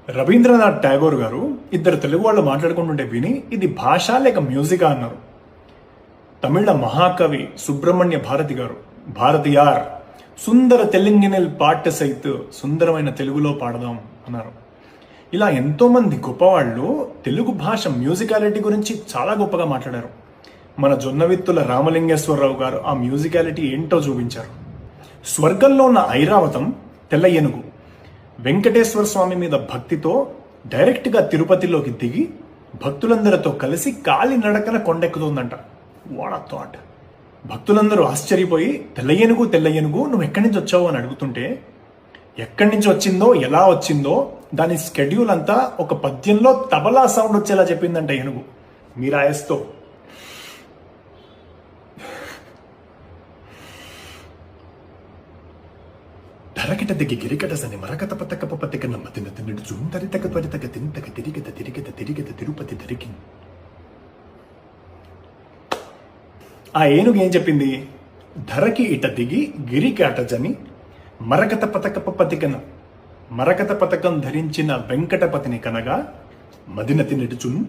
రవీంద్రనాథ్ ఠాగూర్ గారు ఇద్దరు తెలుగు వాళ్ళు మాట్లాడుకుంటుంటే విని ఇది భాష లేక మ్యూజికా అన్నారు. తమిళ మహాకవి సుబ్రహ్మణ్య భారతి గారు భారతియార్ సుందర తెలంగిణల్ పాట సైతు సుందరమైన తెలుగులో పాడదాం అన్నారు. ఇలా ఎంతో మంది గొప్పవాళ్ళు తెలుగు భాష మ్యూజికాలిటీ గురించి చాలా గొప్పగా మాట్లాడారు. మన జొన్నవిత్తుల రామలింగేశ్వరరావు గారు ఆ మ్యూజికాలిటీ ఏంటో చూపించారు. స్వర్గంలో ఉన్న ఐరావతం తెల్ల ఏనుగు వెంకటేశ్వర స్వామి మీద భక్తితో డైరెక్ట్గా తిరుపతిలోకి దిగి భక్తులందరితో కలిసి కాలి నడకన కొండెక్కుతుందంట. What a thought! భక్తులందరూ ఆశ్చర్యపోయి తెల్ల ఏనుగు నువ్వు ఎక్కడి నుంచి వచ్చావు అని అడుగుతుంటే ఎక్కడి నుంచి వచ్చిందో ఎలా వచ్చిందో దాని స్కెడ్యూల్ అంతా ఒక పద్యంలో తబలా సౌండ్ వచ్చేలా చెప్పిందంట ఏనుగు మీరాయస్తో. ధరకిట దిగి గిరికట సని మరకత పతక పతిక నమ్మతిన తిన్నడు జూంతరితక త్వరితక తింతక తిరిగత తిరుపతి ధరికి. ఆ ఏనుగు ఏం చెప్పింది? ధరకి ఇట దిగి గిరికి అట జని మరకత పతకన మరకత పతకం ధరించిన వెంకటపతిని కనగా మదినతి నిడుచును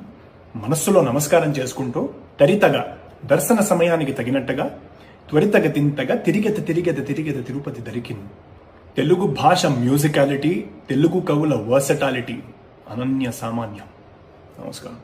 మనస్సులో నమస్కారం చేసుకుంటూ తరితగా దర్శన సమయానికి తగినట్టుగా త్వరితగ తింతగా తిరిగత తిరుపతి ధరికిన్. తెలుగు భాష మ్యూజికాలిటీ, తెలుగు కవుల వర్సటాలిటీ అనన్య సామాన్యం. నమస్కారం.